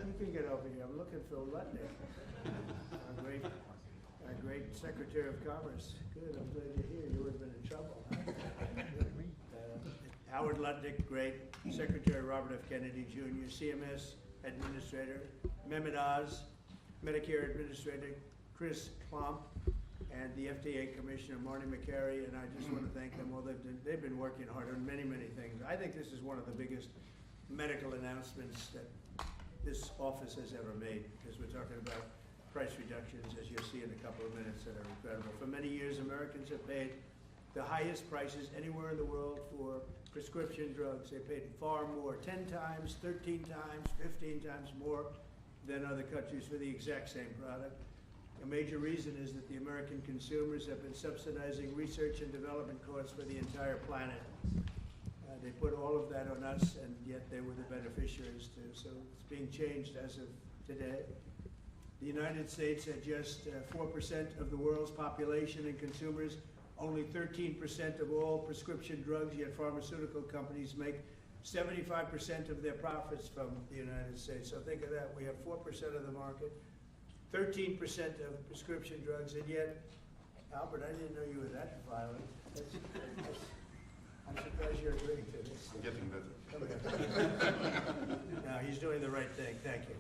You can get over here. I'm looking for Lutnick, our great Secretary of Commerce. Good, I'm glad you're here. You would have been in trouble. Huh? Howard Lutnick, great. Secretary Robert F. Kennedy Jr., CMS Administrator, Mehmet Oz, Medicare Administrator Chris Plump, and the FDA Commissioner Marty McCary, and I just want to thank them all. They've been working hard on many, many things. I think this is one of the biggest medical announcements that this office has ever made, because we're talking about price reductions, as you'll see in a couple of minutes, that are incredible. For many years, Americans have paid the highest prices anywhere in the world for prescription drugs. They paid far more, 10 times, 13 times, 15 times more than other countries for the exact same product. A major reason is that the American consumers have been subsidizing research and development costs for the entire planet. They put all of that on us, and yet they were the beneficiaries too. So it's being changed as of today. The United States at just 4% of the world's population and consumers, only 13% of all prescription drugs, yet pharmaceutical companies make 75% of their profits from the United States. So think of that. We have 4% of the market, 13% of prescription drugs, and yet, Albert, I didn't know you were that violent. I'm surprised you're agreeing to this. I'm getting better. No, he's doing the right thing. Thank you.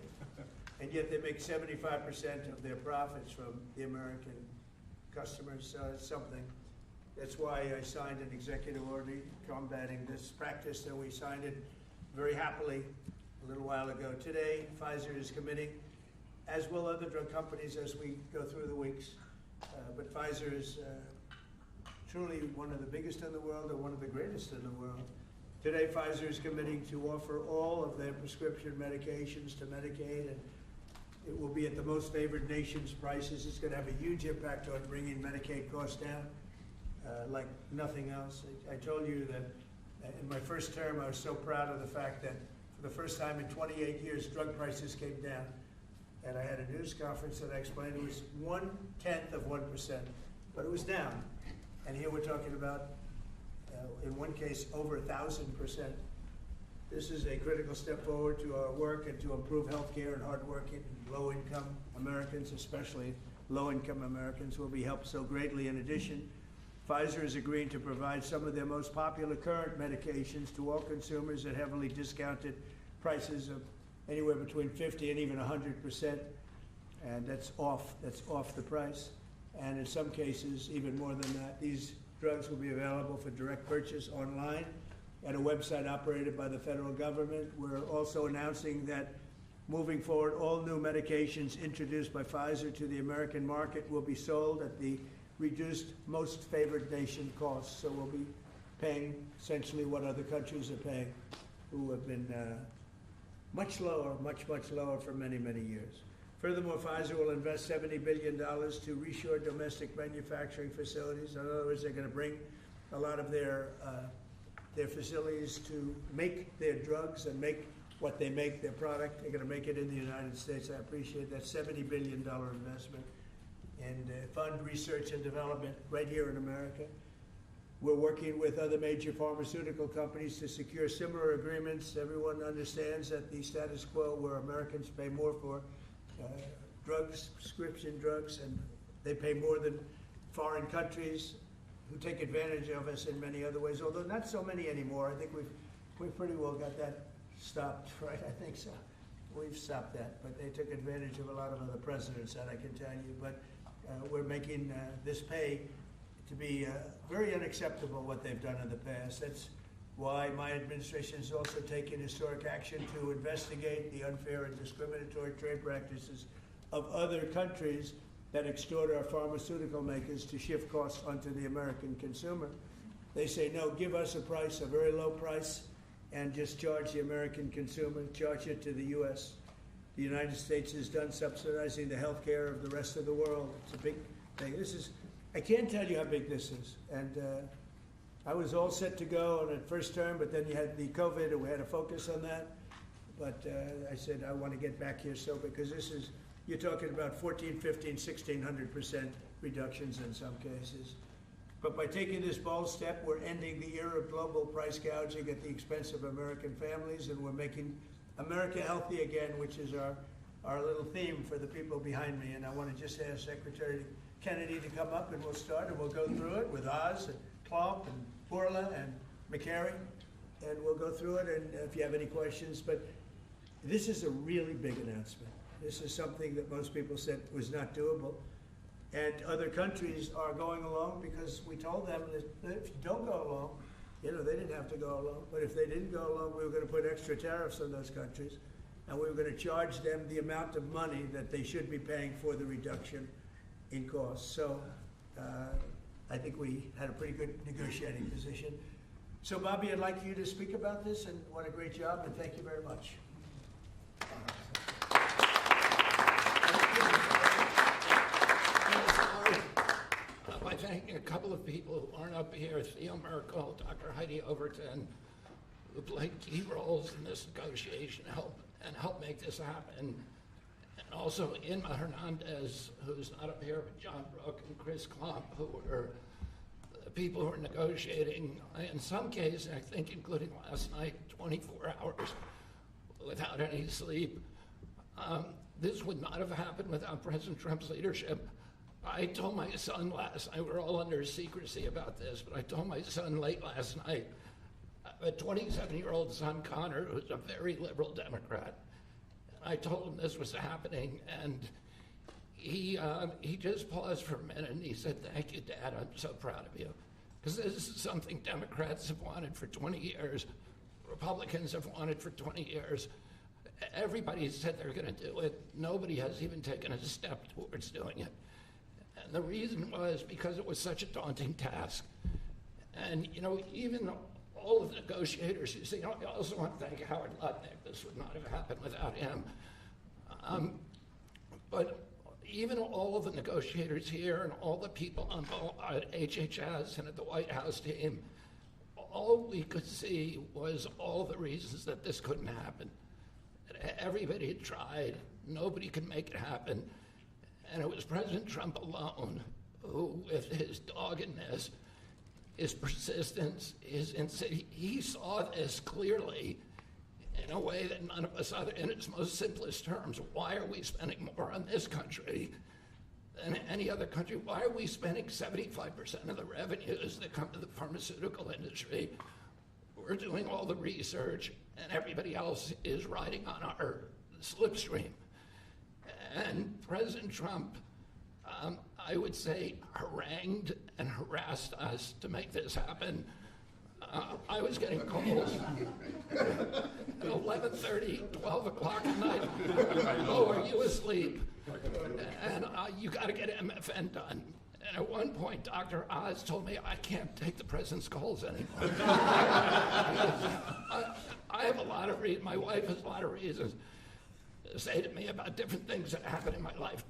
And yet they make 75% of their profits from the American customers, so it's something. That's why I signed an executive order combating this practice, and we signed it very happily a little while ago. Today, Pfizer is committing, as will other drug companies as we go through the weeks, but Pfizer is truly one of the biggest in the world and one of the greatest in the world. Today, Pfizer is committing to offer all of their prescription medications to Medicaid, and it will be at the most favored nation's prices. It's going to have a huge impact on bringing Medicaid costs down like nothing else. I told you that in my first term, I was so proud of the fact that for the first time in 28 years, drug prices came down. And I had a news conference that I explained it was 1/10 of 1%, but it was down. And here we're talking about, in one case, over 1,000%. This is a critical step forward to our work and to improve health care, and hardworking, low-income Americans, especially low-income Americans, will be helped so greatly. In addition, Pfizer is agreeing to provide some of their most popular current medications to all consumers at heavily discounted prices of anywhere between 50 and even 100%, and that's off the price. And in some cases, even more than that. These drugs will be available for direct purchase online at a website operated by the federal government. We're also announcing that moving forward, all new medications introduced by Pfizer to the American market will be sold at the reduced most favored nation costs. So we'll be paying essentially what other countries are paying, who have been much lower, much lower for many, many years. Furthermore, Pfizer will invest $70 billion to reshore domestic manufacturing facilities. In other words, they're going to bring a lot of their facilities to make their drugs and make what they make, their product. They're going to make it in the United States. I appreciate that $70 billion investment and fund research and development right here in America. We're working with other major pharmaceutical companies to secure similar agreements. Everyone understands that the status quo where Americans pay more for drugs, prescription drugs, and they pay more than foreign countries who take advantage of us in many other ways, although not so many anymore. I think we've pretty well got that stopped, right? I think so. We've stopped that, but they took advantage of a lot of other presidents, that I can tell you. But we're making this pay to be very unacceptable, what they've done in the past. That's why my administration has also taken historic action to investigate the unfair and discriminatory trade practices of other countries that extort our pharmaceutical makers to shift costs onto the American consumer. They say, no, give us a price, a very low price, and just charge the American consumer, charge it to the U.S. The United States is done subsidizing the health care of the rest of the world. It's a big thing. I can't tell you how big this is. And I was all set to go on the first term, but then you had the COVID, and we had to focus on that. But I said, I want to get back here because this is, you're talking about 14, 15, 1,600% reductions in some cases. But by taking this bold step, we're ending the era of global price gouging at the expense of American families, and we're making America Healthy Again, which is our little theme for the people behind me. And I want to just ask Secretary Kennedy to come up and we'll start and we'll go through it with Oz and Klomp and Bourla and McCary. And we'll go through it and if you have any questions. But this is a really big announcement. This is something that most people said was not doable. And other countries are going along because we told them that if you don't go along, you know, they didn't have to go along. But if they didn't go along, we were going to put extra tariffs on those countries. And we were going to charge them the amount of money that they should be paying for the reduction in costs. So I think we had a pretty good negotiating position. So Bobby, I'd like you to speak about this, and what a great job, and thank you very much. By thanking a couple of people who aren't up here, Theo Merkel, Dr. Heidi Overton, who played key roles in this negotiation, help make this happen. And also Inma Hernandez, who's not up here, but John Brooke and Chris Klomp, who were the people who were negotiating, in some cases, I think including last night, 24 hours without any sleep. This would not have happened without President Trump's leadership. I told my son last night, we're all under secrecy about this, but I told my son late last night, a 27-year-old son, Connor, who's a very liberal Democrat, and I told him this was happening, and he just paused for a minute and he said, "Thank you, Dad, I'm so proud of you." Because this is something Democrats have wanted for 20 years, Republicans have wanted for 20 years. Everybody said they're going to do it. Nobody has even taken a step towards doing it. And the reason was because it was such a daunting task. And, you know, even all of the negotiators, you see, I also want to thank Howard Lutnick. This would not have happened without him. But even all of the negotiators here and all the people on at HHS and at the White House team, all we could see was all the reasons that this couldn't happen. Everybody had tried. Nobody could make it happen. And it was President Trump alone who, with his doggedness, his persistence, he saw this clearly in a way that none of us other, in its most simplest terms. Why are we spending more on this country than any other country? Why are we spending 75% of the revenues that come to the pharmaceutical industry? We're doing all the research, and everybody else is riding on our slipstream. And President Trump, I would say, harangued and harassed us to make this happen. I was getting calls at 11:30, 12 o'clock at night. "Oh, are you asleep? And you got to get MFN done." And at one point, Dr. Oz told me, "I can't take the president's calls anymore." I have a lot of reasons. My wife has a lot of reasons to say to me about different things that happen in my life.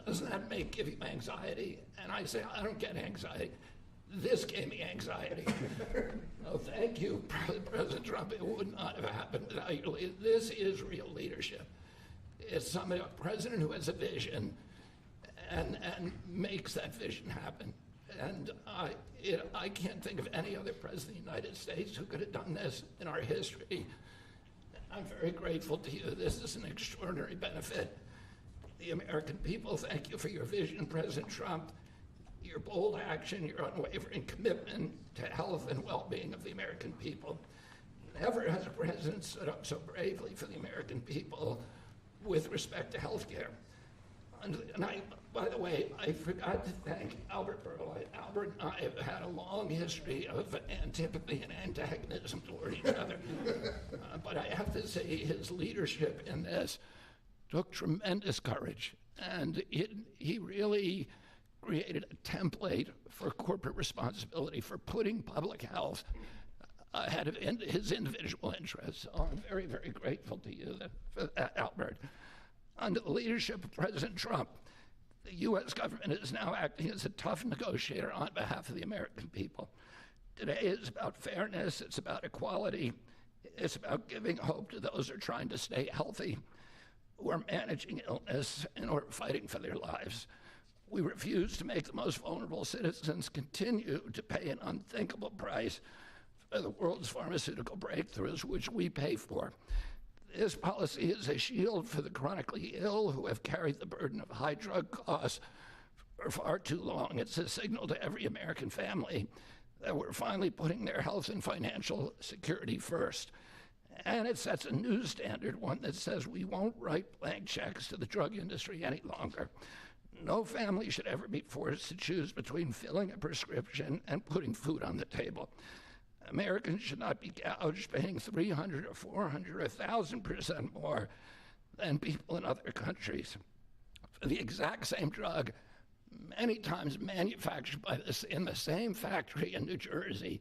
Doesn't that give you anxiety? And I say, I don't get anxiety. This gave me anxiety. Oh, thank you, President Trump. It would not have happened without you. This is real leadership. It's a president who has a vision and makes that vision happen. And I can't think of any other president of the United States who could have done this in our history. I'm very grateful to you. This is an extraordinary benefit. The American people, thank you for your vision, President Trump, your bold action, your unwavering commitment to health and well-being of the American people. Never has a president stood up so bravely for the American people with respect to health care. And by the way, I forgot to thank Albert Bourla. Albert and I have had a long history of antipathy and antagonism toward each other. But I have to say his leadership in this took tremendous courage. And he really created a template for corporate responsibility, for putting public health ahead of his individual interests. So I'm very, very grateful to you for that, Albert. Under the leadership of President Trump, the U.S. government is now acting as a tough negotiator on behalf of the American people. Today is about fairness, it's about equality, it's about giving hope to those who are trying to stay healthy, who are managing illness and who are fighting for their lives. We refuse to make the most vulnerable citizens continue to pay an unthinkable price for the world's pharmaceutical breakthroughs, which we pay for. This policy is a shield for the chronically ill who have carried the burden of high drug costs for far too long. It's a signal to every American family that we're finally putting their health and financial security first. And it sets a new standard, one that says we won't write blank checks to the drug industry any longer. No family should ever be forced to choose between filling a prescription and putting food on the table. Americans should not be gouged paying 300 or 400 or 1,000% more than people in other countries for the exact same drug, many times manufactured in the same factory in New Jersey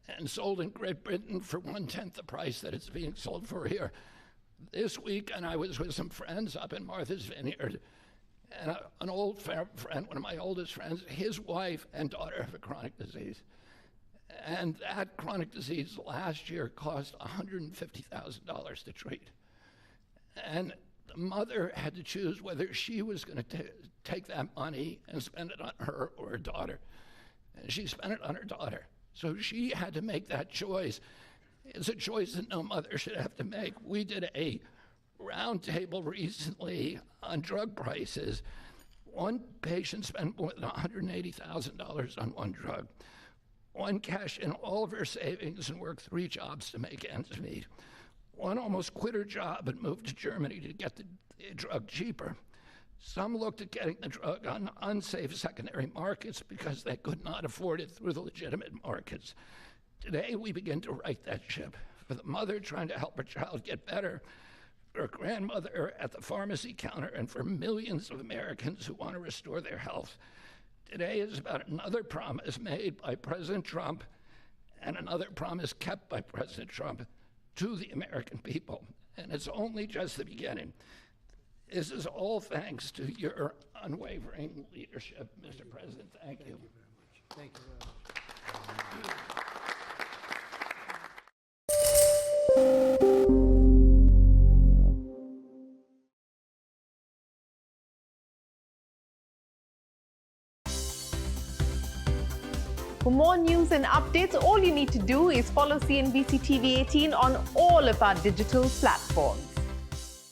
and sold in Great Britain for 1/10 the price that it's being sold for here. This week, and I was with some friends up in Martha's Vineyard, and an old friend, one of my oldest friends, his wife and daughter have a chronic disease. And that chronic disease last year cost $150,000 to treat. And the mother had to choose whether she was going to take that money and spend it on her or her daughter. And she spent it on her daughter. So she had to make that choice. It's a choice that no mother should have to make. We did a roundtable recently on drug prices. One patient spent more than $180,000 on one drug. One cashed in all of her savings and worked 3 jobs to make ends meet. One almost quit her job and moved to Germany to get the drug cheaper. Some looked at getting the drug on unsafe secondary markets because they could not afford it through the legitimate markets. Today, we begin to right that ship. For the mother trying to help her child get better, for her grandmother at the pharmacy counter, and for millions of Americans who want to restore their health. Today is about another promise made by President Trump and another promise kept by President Trump to the American people. And it's only just the beginning. This is all thanks to your unwavering leadership, Mr. President. Thank you. Thank you very much. For more news and updates, all you need to do is follow CNBC TV 18 on all of our digital platforms.